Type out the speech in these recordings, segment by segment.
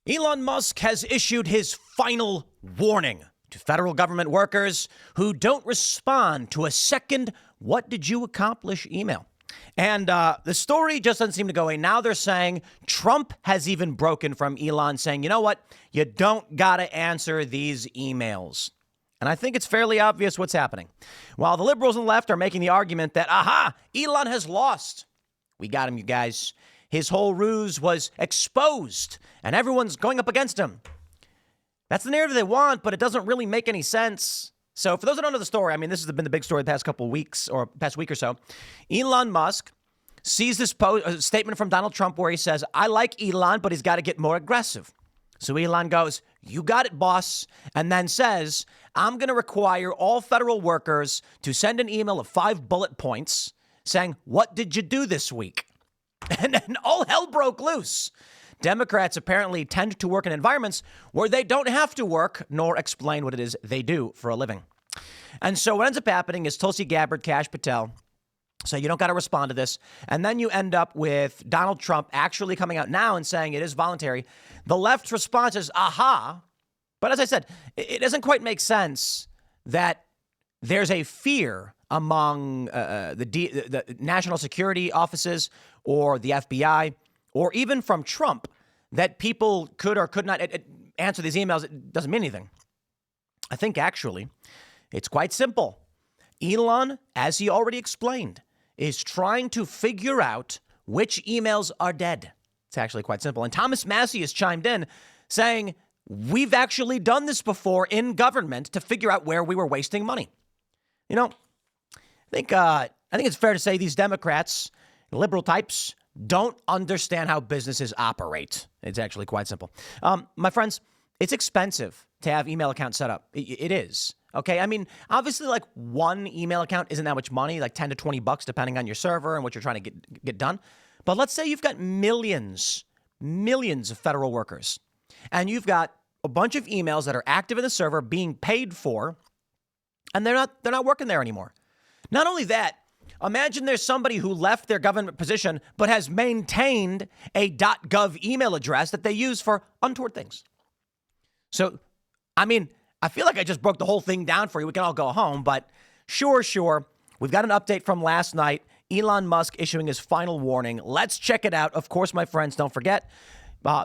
Elon Musk has issued his final warning to federal government workers who don't respond to a second "what did you accomplish" email. And the story just doesn't seem to go away. Now they're saying Trump has even broken from Elon, saying, you know what? You don't got to answer these emails. And I think it's fairly obvious what's happening. While the liberals on the left are making the argument that, Elon has lost. We got him, you guys. His whole ruse was exposed and everyone's going up against him. That's the narrative they want, but it doesn't really make any sense. So for those that don't know the story, I mean, this has been the big story the past couple of weeks or past week or so. Elon Musk sees this statement from Donald Trump where he says, I like Elon, but he's got to get more aggressive. So Elon goes, you got it, boss. And then says, I'm going to require all federal workers to send an email of 5 bullet points saying, what did you do this week? And then all hell broke loose. Democrats apparently tend to work in environments where they don't have to work nor explain what it is they do for a living. And so what ends up happening is Tulsi Gabbard, Kash Patel say you don't got to respond to this. And then you end up with Donald Trump actually coming out now and saying it is voluntary. The left's response is, aha. But as I said, it doesn't quite make sense that there's a fear among the national security offices or the FBI or even from Trump that people could or could not answer these emails. It doesn't mean anything. I think actually it's quite simple. Elon, as he already explained, is trying to figure out which emails are dead. It's actually quite simple. And Thomas Massie has chimed in saying, we've actually done this before in government to figure out where we were wasting money. You know, I think it's fair to say these Democrats, liberal types, don't understand how businesses operate. It's actually quite simple. My friends, it's expensive to have email accounts set up. It is. Okay. I mean, obviously, like one email account isn't that much money, like $10 to $20, depending on your server and what you're trying to get done. But let's say you've got millions of federal workers and you've got a bunch of emails that are active in the server being paid for, and they're not working there anymore. Not only that, imagine there's somebody who left their government position but has maintained a .gov email address that they use for untoward things. So, I mean, I feel like I just broke the whole thing down for you. We can all go home, but sure. We've got an update from last night. Elon Musk issuing his final warning. Let's check it out. Of course, my friends, don't forget,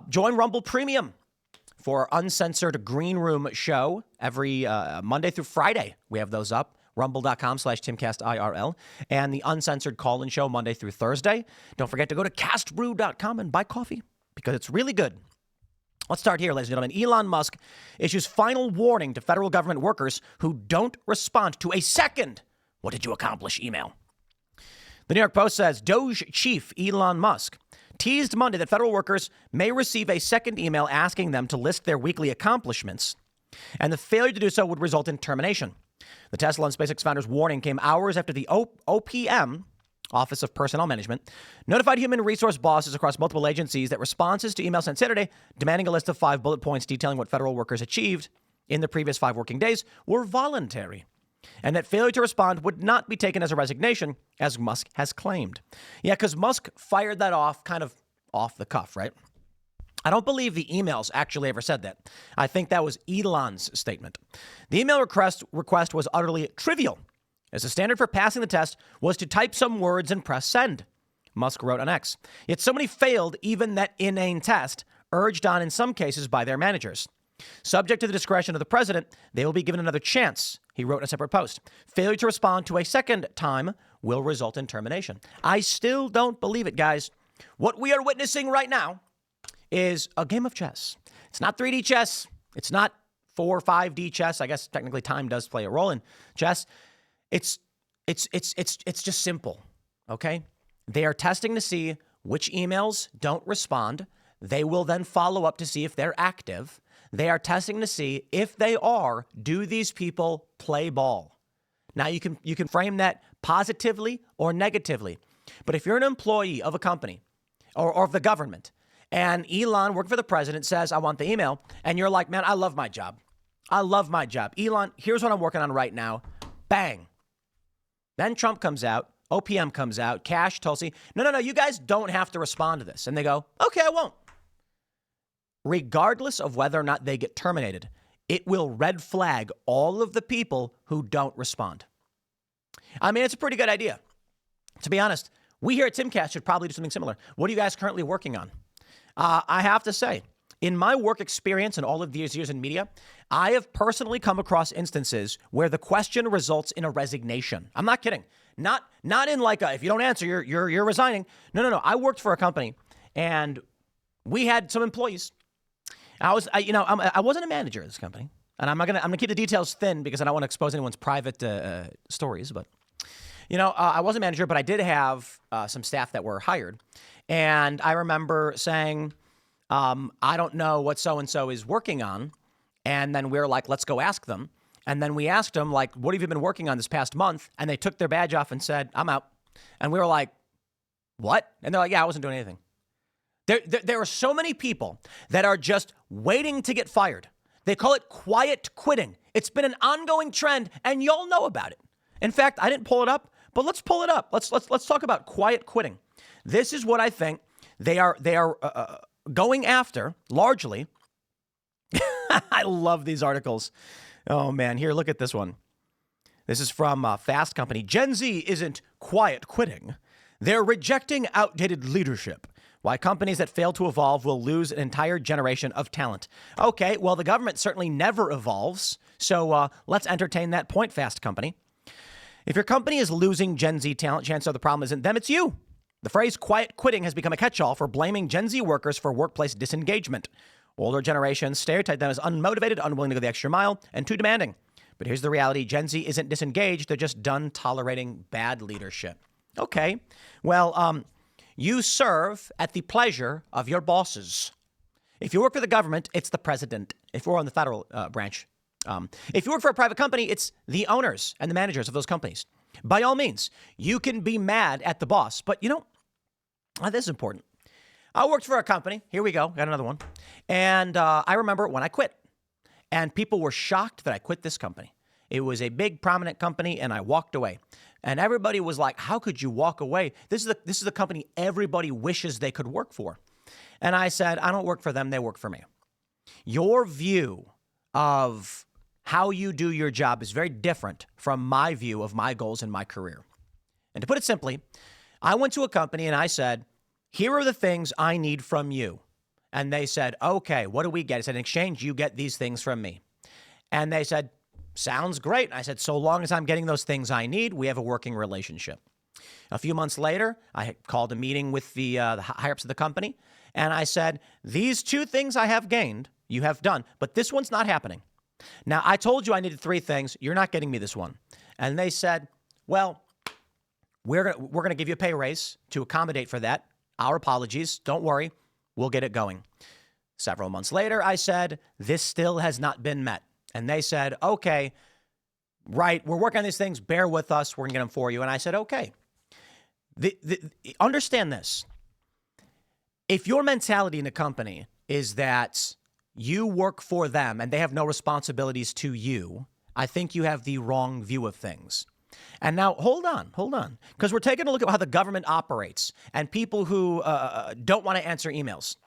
join Rumble Premium for our uncensored Green Room show every Monday through Friday. We have those up. Rumble.com/TimcastIRL and the uncensored call-in show Monday through Thursday. Don't forget to go to castbrew.com and buy coffee because it's really good. Let's start here, ladies and gentlemen. Elon Musk issues final warning to federal government workers who don't respond to a second "what did you accomplish" email. The New York Post says DOGE chief Elon Musk teased Monday that federal workers may receive a second email asking them to list their weekly accomplishments, and the failure to do so would result in termination. The Tesla and SpaceX founder's warning came hours after the OPM, Office of Personnel Management, notified human resource bosses across multiple agencies that responses to emails sent Saturday demanding a list of 5 bullet points detailing what federal workers achieved in the previous 5 working days were voluntary, and that failure to respond would not be taken as a resignation, as Musk has claimed. Yeah, because Musk fired that off kind of off the cuff, right? I don't believe the emails actually ever said that. I think that was Elon's statement. The email request was utterly trivial, as the standard for passing the test was to type some words and press send, Musk wrote on X. Yet so many failed even that inane test, urged on in some cases by their managers. Subject to the discretion of the president, they will be given another chance, he wrote in a separate post. Failure to respond to a second time will result in termination. I still don't believe it, guys. What we are witnessing right now is a game of chess. It's not 3D chess. It's not 4 or 5D chess. I guess technically time does play a role in chess. It's just simple. Okay. They are testing to see which emails don't respond. They will then follow up to see if they're active. They are testing to see if they are, do these people play ball? Now you can frame that positively or negatively. But if you're an employee of a company or of the government, and Elon, working for the president, says, I want the email. And you're like, man, I love my job. Elon, here's what I'm working on right now. Bang. Then Trump comes out. OPM comes out. Kash, Tulsi. No. You guys don't have to respond to this. And they go, okay, I won't. regardless of whether or not they get terminated, it will red flag all of the people who don't respond. I mean, it's a pretty good idea. To be honest, we here at Timcast should probably do something similar. What are you guys currently working on? I have to say, in my work experience and all of these years in media, I have personally come across instances where the question results in a resignation. I'm not kidding. Not in like if you don't answer, you're resigning. No. I worked for a company and we had some employees. I wasn't a manager of this company, and I'm gonna keep the details thin because I don't want to expose anyone's private stories. But I wasn't a manager, but I did have some staff that were hired, and I remember saying, I don't know what so and so is working on, and then we're like, let's go ask them, and then we asked them like, what have you been working on this past month? And they took their badge off and said, I'm out, and we were like, what? And they're like, yeah, I wasn't doing anything. There are so many people that are just waiting to get fired. They call it quiet quitting. It's been an ongoing trend, and y'all know about it. In fact, I didn't pull it up, but let's pull it up. Let's talk about quiet quitting. This is what I think they are going after largely. I love these articles. Oh man, here, look at this one. This is from Fast Company. Gen Z isn't quiet quitting. They're rejecting outdated leadership. Why companies that fail to evolve will lose an entire generation of talent. Okay, well, the government certainly never evolves. So let's entertain that point, Fast Company. If your company is losing Gen Z talent, chances are the problem isn't them, it's you. The phrase quiet quitting has become a catch-all for blaming Gen Z workers for workplace disengagement. Older generations stereotype them as unmotivated, unwilling to go the extra mile, and too demanding. But here's the reality. Gen Z isn't disengaged. They're just done tolerating bad leadership. Okay, well, you serve at the pleasure of your bosses. If you work for the government, it's the president. If we're on the federal branch. If you work for a private company, it's the owners and the managers of those companies. By all means, you can be mad at the boss. But this is important. I worked for a company. Here we go. Got another one. And I remember when I quit. And people were shocked that I quit this company. It was a big, prominent company, and I walked away. And everybody was like, how could you walk away? This is the company everybody wishes they could work for. And I said, I don't work for them. They work for me. Your view of how you do your job is very different from my view of my goals in my career. And to put it simply, I went to a company and I said, here are the things I need from you. And they said, okay, what do we get? I said, in exchange, you get these things from me. And they said, sounds great. And I said, so long as I'm getting those things I need, we have a working relationship. A few months later, I called a meeting with the higher-ups of the company. And I said, these two things I have gained, you have done, but this one's not happening. Now, I told you I needed three things. You're not getting me this one. And they said, well, we're going to give you a pay raise to accommodate for that. Our apologies. Don't worry. We'll get it going. Several months later, I said, this still has not been met. And they said, okay, right, we're working on these things. Bear with us. We're going to get them for you. And I said, okay. Understand this. If your mentality in a company is that you work for them and they have no responsibilities to you, I think you have the wrong view of things. And now, hold on, because we're taking a look at how the government operates and people who don't want to answer emails.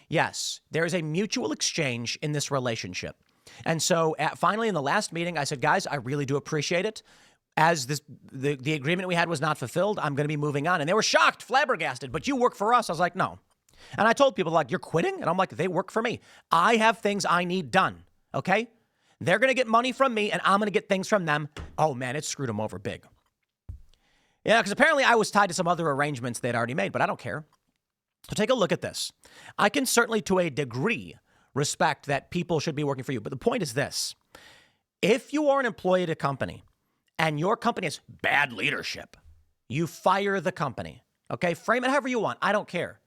Yes, there is a mutual exchange in this relationship. And so finally, in the last meeting, I said, guys, I really do appreciate it. As the agreement we had was not fulfilled, I'm going to be moving on. And they were shocked, flabbergasted, but you work for us. I was like, no. And I told people, like, you're quitting? And I'm like, they work for me. I have things I need done, okay? They're going to get money from me, and I'm going to get things from them. Oh, man, it screwed them over big. Yeah, because apparently I was tied to some other arrangements they'd already made, but I don't care. So take a look at this. I can certainly, to a degree, respect that people should be working for you. But the point is this. If you are an employee at a company and your company has bad leadership, you fire the company, okay? Frame it however you want. I don't care.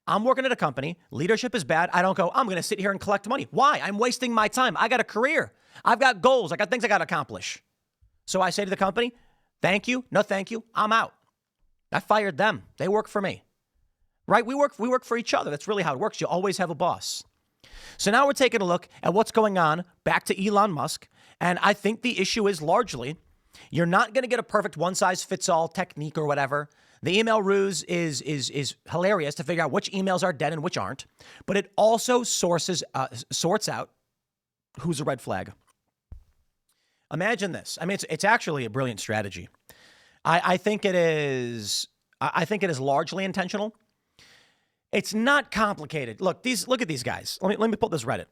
I'm working at a company. Leadership is bad. I don't go, I'm going to sit here and collect money. Why? I'm wasting my time. I got a career. I've got goals. I got things I got to accomplish. So I say to the company, thank you. No, thank you. I'm out. I fired them. They work for me. Right? We work for each other. That's really how it works. You always have a boss. So now we're taking a look at what's going on back to Elon Musk. And I think the issue is largely, you're not going to get a perfect one-size-fits-all technique or whatever. The email ruse is hilarious to figure out which emails are dead and which aren't, but it also sorts out who's a red flag. Imagine this. I mean, it's actually a brilliant strategy. I think it is. I think it is largely intentional. It's not complicated. Look at these guys. Let me pull this Reddit.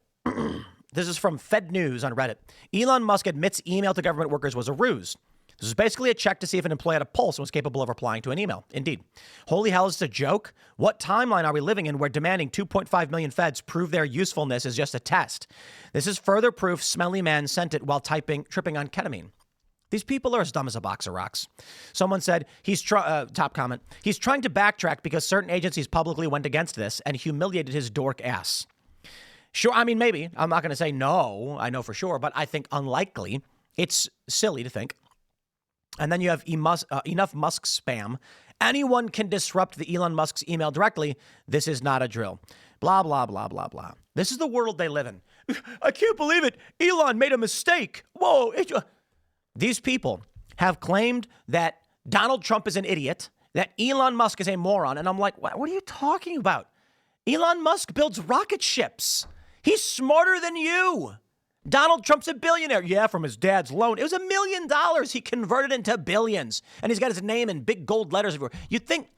This is from Fed News on Reddit. Elon Musk admits email to government workers was a ruse. This is basically a check to see if an employee had a pulse and was capable of replying to an email. Indeed. Holy hell, is this a joke? What timeline are we living in where demanding 2.5 million feds prove their usefulness is just a test? This is further proof smelly man sent it while tripping on ketamine. These people are as dumb as a box of rocks. Someone said, top comment, he's trying to backtrack because certain agencies publicly went against this and humiliated his dork ass. Sure, I mean, maybe. I'm not going to say no, I know for sure, but I think unlikely. It's silly to think. And then you have enough Musk spam. Anyone can disrupt the Elon Musk's email directly. This is not a drill. Blah, blah, blah, blah, blah. This is the world they live in. I can't believe it. Elon made a mistake. Whoa. These people have claimed that Donald Trump is an idiot, that Elon Musk is a moron. And I'm like, what are you talking about? Elon Musk builds rocket ships. He's smarter than you. Donald Trump's a billionaire. Yeah, from his dad's loan. It was $1 million. He converted into billions. And he's got his name in big gold letters everywhere. You think,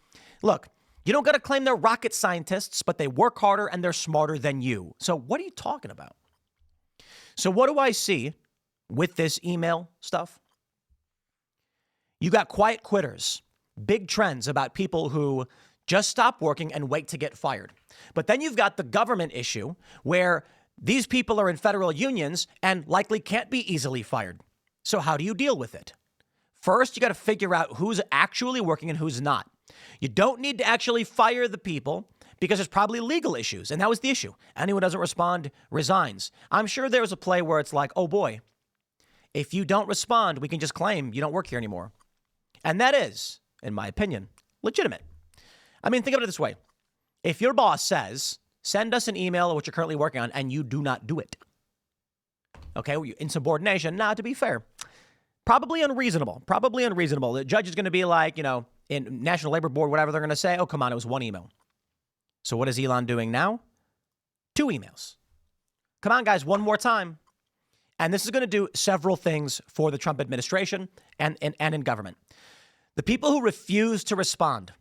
look, you don't got to claim they're rocket scientists, but they work harder and they're smarter than you. So what are you talking about? So what do I see with this email stuff? You got quiet quitters, big trends about people who just stop working and wait to get fired. But then you've got the government issue where these people are in federal unions and likely can't be easily fired. So how do you deal with it? First, you got to figure out who's actually working and who's not. You don't need to actually fire the people because there's probably legal issues. And that was the issue. Anyone who doesn't respond resigns. I'm sure there was a play where it's like, oh boy, if you don't respond, we can just claim you don't work here anymore. And that is, in my opinion, legitimate. I mean, think of it this way. If your boss says, send us an email of what you're currently working on, and you do not do it. Okay, insubordination. Now, to be fair, probably unreasonable. The judge is going to be like, in National Labor Board, whatever they're going to say, oh, come on, it was one email. So what is Elon doing now? 2 emails. Come on, guys, one more time. And this is going to do several things for the Trump administration and in government. The people who refuse to respond,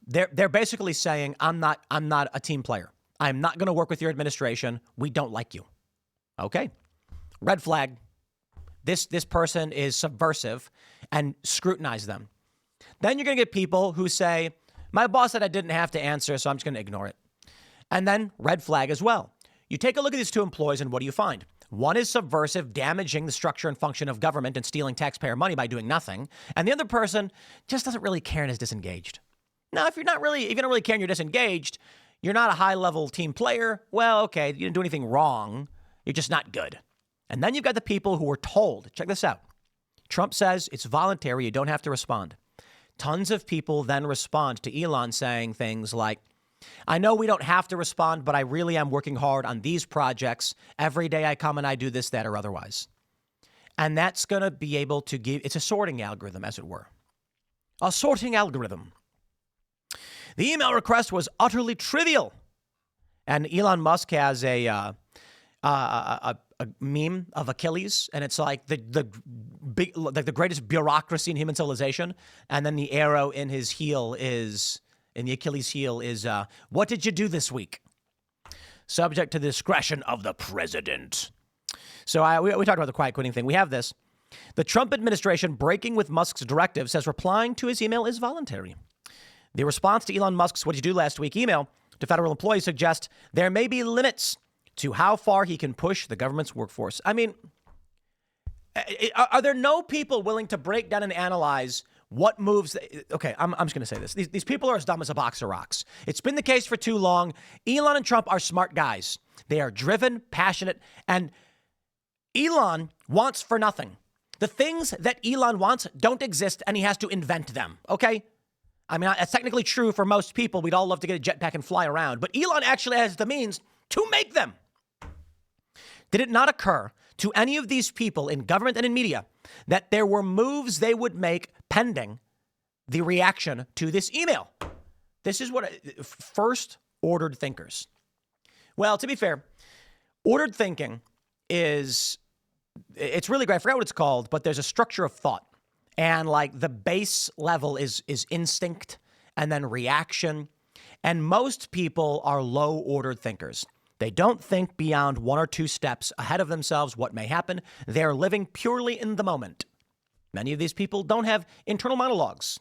they're basically saying, I'm not a team player. I'm not going to work with your administration. We don't like you. Okay. Red flag. This person is subversive, and scrutinize them. Then you're going to get people who say, my boss said I didn't have to answer, so I'm just going to ignore it. And then red flag as well. You take a look at these 2 employees, and what do you find? One is subversive, damaging the structure and function of government and stealing taxpayer money by doing nothing. And the other person just doesn't really care and is disengaged. Now, if you don't really care and you're disengaged, you're not a high-level team player. Well, okay, you didn't do anything wrong. You're just not good. And then you've got the people who were told, check this out. Trump says it's voluntary. You don't have to respond. Tons of people then respond to Elon saying things like, I know we don't have to respond, but I really am working hard on these projects. Every day I come and I do this, that, or otherwise. And that's going to be able to it's a sorting algorithm, as it were. A sorting algorithm. The email request was utterly trivial. And Elon Musk has a meme of Achilles, and it's like the greatest bureaucracy in human civilization. And then the arrow in his heel is, in the Achilles heel is, what did you do this week? Subject to the discretion of the president. So we talked about the quiet quitting thing. We have this. The Trump administration, breaking with Musk's directive, says replying to his email is voluntary. The response to Elon Musk's "What'd you do last week?" email to federal employees suggests there may be limits to how far he can push the government's workforce. I mean, are there no people willing to break down and analyze what moves? Okay, I'm just going to say this. These people are as dumb as a box of rocks. It's been the case for too long. Elon and Trump are smart guys. They are driven, passionate, and Elon wants for nothing. The things that Elon wants don't exist, and he has to invent them, okay? I mean, that's technically true for most people. We'd all love to get a jetpack and fly around, but Elon actually has the means to make them. Did it not occur to any of these people in government and in media that there were moves they would make pending the reaction to this email. This is what first ordered thinkers. Well, to be fair, ordered thinking it's really great. I forgot what it's called, but there's a structure of thought. And like the base level is instinct and then reaction. And most people are low ordered thinkers. They don't think beyond one or two steps ahead of themselves what may happen. They're living purely in the moment. Many of these people don't have internal monologues,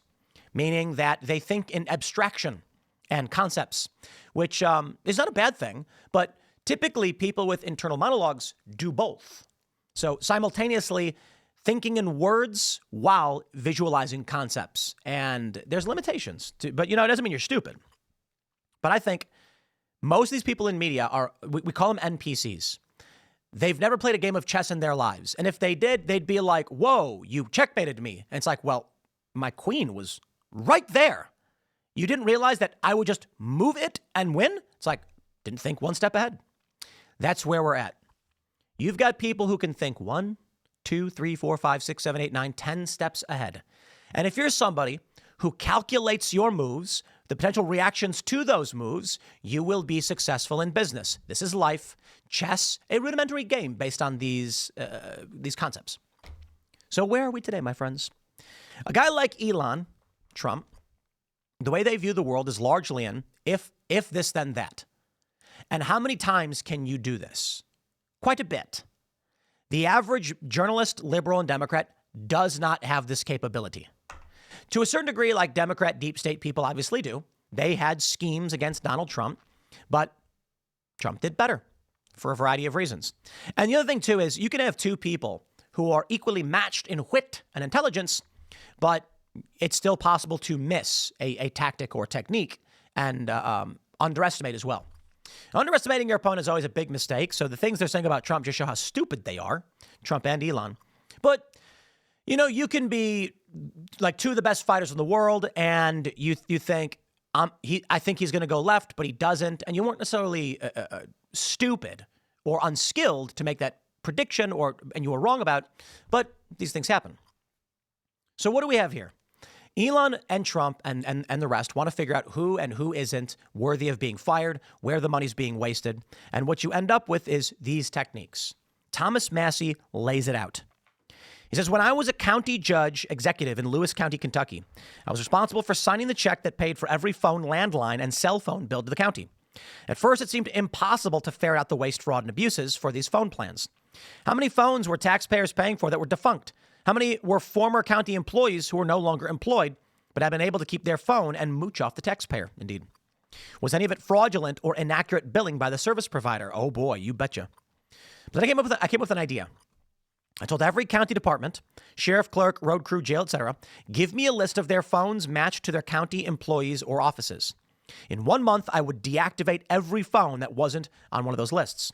meaning that they think in abstraction and concepts, which is not a bad thing. But typically people with internal monologues do both. So simultaneously thinking in words while visualizing concepts. And there's limitations but it doesn't mean you're stupid. But I think most of these people in media we call them NPCs. They've never played a game of chess in their lives. And if they did, they'd be like, whoa, you checkmated me. And it's like, well, my queen was right there. You didn't realize that I would just move it and win? It's like, didn't think one step ahead. That's where we're at. You've got people who can think 1, 2, 3, 4, 5, 6, 7, 8, 9, 10 steps ahead. And if you're somebody who calculates your moves, the potential reactions to those moves, you will be successful in business. This is life. Chess, a rudimentary game based on these concepts. So where are we today, my friends? A guy like Elon, Trump, the way they view the world is largely in if this, then that. And how many times can you do this? Quite a bit. The average journalist, liberal, and Democrat does not have this capability. To a certain degree, like Democrat deep state people obviously do. They had schemes against Donald Trump, but Trump did better for a variety of reasons. And the other thing, too, is you can have two people who are equally matched in wit and intelligence, but it's still possible to miss a tactic or technique and underestimate as well. Underestimating your opponent is always a big mistake. So the things they're saying about Trump just show how stupid they are, Trump and Elon. But, you can be like two of the best fighters in the world and you think, I think he's going to go left, but he doesn't. And you weren't necessarily stupid or unskilled to make that prediction and you were wrong about, but these things happen. So what do we have here? Elon and Trump and the rest want to figure out who and who isn't worthy of being fired, where the money's being wasted. And what you end up with is these techniques. Thomas Massie lays it out. He says, when I was a county judge executive in Lewis County, Kentucky, I was responsible for signing the check that paid for every phone, landline, and cell phone bill to the county. At first, it seemed impossible to ferret out the waste, fraud, and abuses for these phone plans. How many phones were taxpayers paying for that were defunct? How many were former county employees who were no longer employed, but had been able to keep their phone and mooch off the taxpayer? Indeed. Was any of it fraudulent or inaccurate billing by the service provider? Oh boy, you betcha. But then I came up with an idea. I told every county department, sheriff, clerk, road crew, jail, etc., give me a list of their phones matched to their county employees or offices. In 1 month, I would deactivate every phone that wasn't on one of those lists.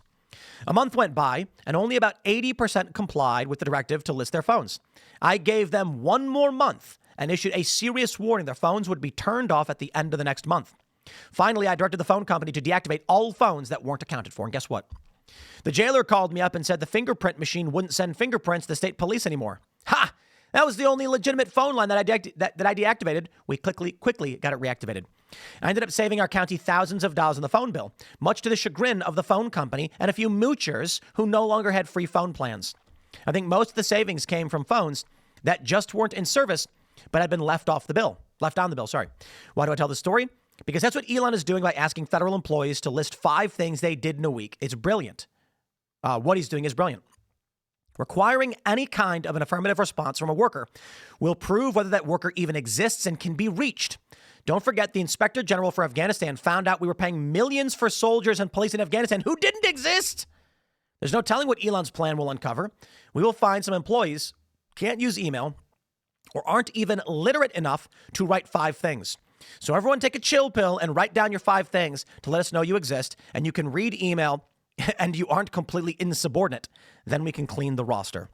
A month went by, and only about 80% complied with the directive to list their phones. I gave them 1 more month and issued a serious warning their phones would be turned off at the end of the next month. Finally, I directed the phone company to deactivate all phones that weren't accounted for. And guess what? The jailer called me up and said the fingerprint machine wouldn't send fingerprints to the state police anymore. Ha! That was the only legitimate phone line that I deactivated. We quickly got it reactivated. I ended up saving our county thousands of dollars on the phone bill, much to the chagrin of the phone company and a few moochers who no longer had free phone plans. I think most of the savings came from phones that just weren't in service, but had been left on the bill. Why do I tell this story? Because that's what Elon is doing by asking federal employees to list 5 things they did in a week. It's brilliant. What he's doing is brilliant. Requiring any kind of an affirmative response from a worker will prove whether that worker even exists and can be reached. Don't forget, the Inspector General for Afghanistan found out we were paying millions for soldiers and police in Afghanistan who didn't exist. There's no telling what Elon's plan will uncover. We will find some employees can't use email or aren't even literate enough to write 5 things. So everyone take a chill pill and write down your 5 things to let us know you exist, and you can read email and you aren't completely insubordinate. Then we can clean the roster.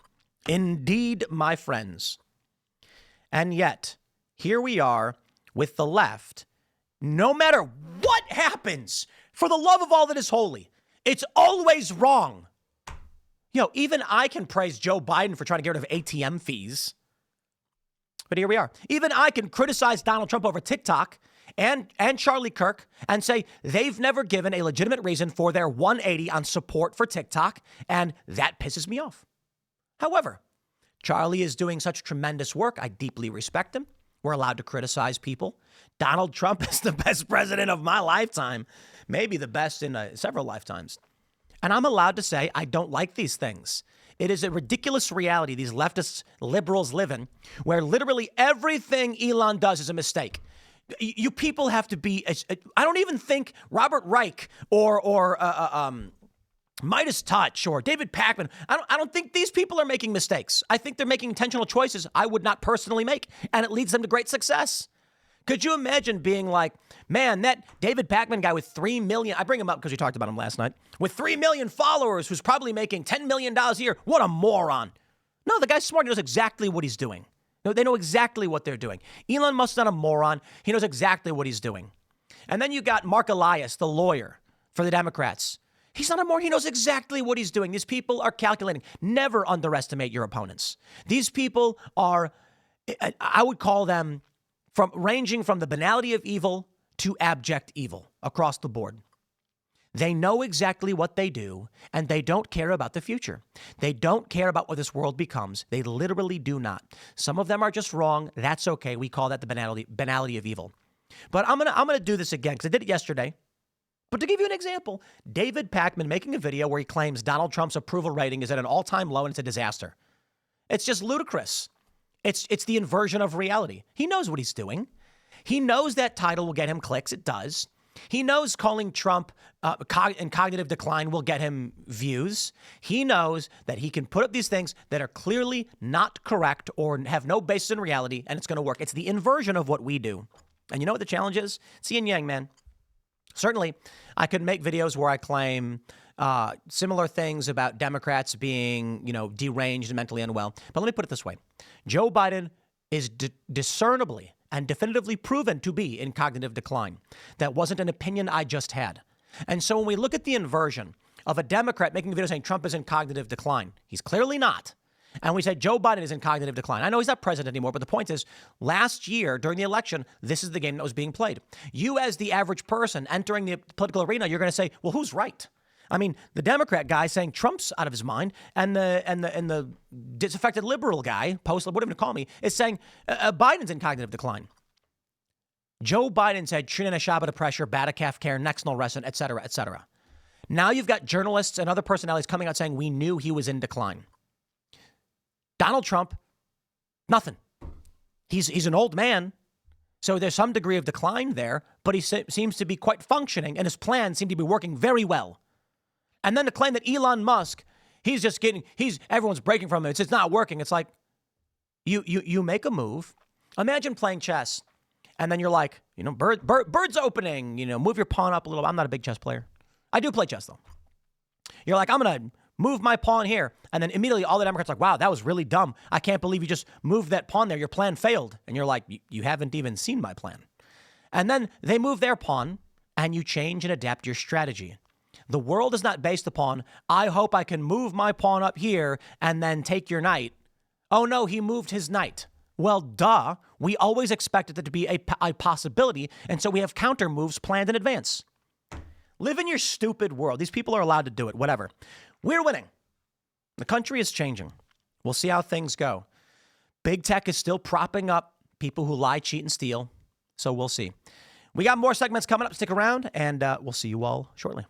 Indeed, my friends. And yet, here we are with the left. No matter what happens, for the love of all that is holy, it's always wrong. Even I can praise Joe Biden for trying to get rid of ATM fees. But here we are. Even I can criticize Donald Trump over TikTok and Charlie Kirk and say they've never given a legitimate reason for their 180 on support for TikTok, and that pisses me off. However, Charlie is doing such tremendous work. I deeply respect him. We're allowed to criticize people. Donald Trump is the best president of my lifetime, maybe the best in several lifetimes. And I'm allowed to say I don't like these things. It is a ridiculous reality these leftist liberals live in, where literally everything Elon does is a mistake. You people have to be, I don't even think Robert Reich or Midas Touch or David Pakman, I don't think these people are making mistakes. I think they're making intentional choices I would not personally make, and it leads them to great success. Could you imagine being like, man, that David Pakman guy with 3 million, I bring him up because we talked about him last night, with 3 million followers who's probably making $10 million a year. What a moron. No, the guy's smart. He knows exactly what he's doing. No, they know exactly what they're doing. Elon Musk's not a moron. He knows exactly what he's doing. And then you got Mark Elias, the lawyer for the Democrats. He's not a moron. He knows exactly what he's doing. These people are calculating. Never underestimate your opponents. These people are, I would call them, ranging from the banality of evil to abject evil across the board. They know exactly what they do, and they don't care about the future. They don't care about what this world becomes. They literally do not. Some of them are just wrong. That's okay. We call that the banality of evil. But I'm gonna do this again because I did it yesterday. But to give you an example, David Pakman making a video where he claims Donald Trump's approval rating is at an all-time low and it's a disaster. It's just ludicrous. It's the inversion of reality. He knows what he's doing. He knows that title will get him clicks. It does. He knows calling Trump in cognitive decline will get him views. He knows that he can put up these things that are clearly not correct or have no basis in reality, and it's going to work. It's the inversion of what we do. And you know what the challenge is? It's yin yang, man. Certainly, I could make videos where I claim similar things about Democrats being, deranged and mentally unwell. But let me put it this way. Joe Biden is discernibly and definitively proven to be in cognitive decline. That wasn't an opinion I just had. And so when we look at the inversion of a Democrat making a video saying Trump is in cognitive decline, he's clearly not. And we said Joe Biden is in cognitive decline. I know he's not president anymore, but the point is, last year during the election, this is the game that was being played. You, as the average person entering the political arena, you're going to say, well, who's right? I mean, the Democrat guy saying Trump's out of his mind, and the disaffected liberal guy, whatever you call me, is saying Biden's in cognitive decline. Joe Biden said Trina Shabbat pressure, Batacaf care, next no resent, et cetera, et cetera. Now you've got journalists and other personalities coming out saying we knew he was in decline. Donald Trump, nothing. He's an old man, so there's some degree of decline there, but he seems to be quite functioning, and his plans seem to be working very well. And then to claim that Elon Musk, everyone's breaking from him. It's not working. It's like, you make a move. Imagine playing chess, and then you're like, bird's opening, move your pawn up a little. I'm not a big chess player. I do play chess, though. You're like, I'm going to move my pawn here. And then immediately all the Democrats are like, wow, that was really dumb. I can't believe you just moved that pawn there. Your plan failed. And you're like, you haven't even seen my plan. And then they move their pawn, and you change and adapt your strategy. The world is not based upon, I hope I can move my pawn up here and then take your knight. Oh, no, he moved his knight. Well, duh. We always expected it to be a possibility, and so we have counter moves planned in advance. Live in your stupid world. These people are allowed to do it, whatever. We're winning. The country is changing. We'll see how things go. Big tech is still propping up people who lie, cheat, and steal, so we'll see. We got more segments coming up. Stick around, and we'll see you all shortly.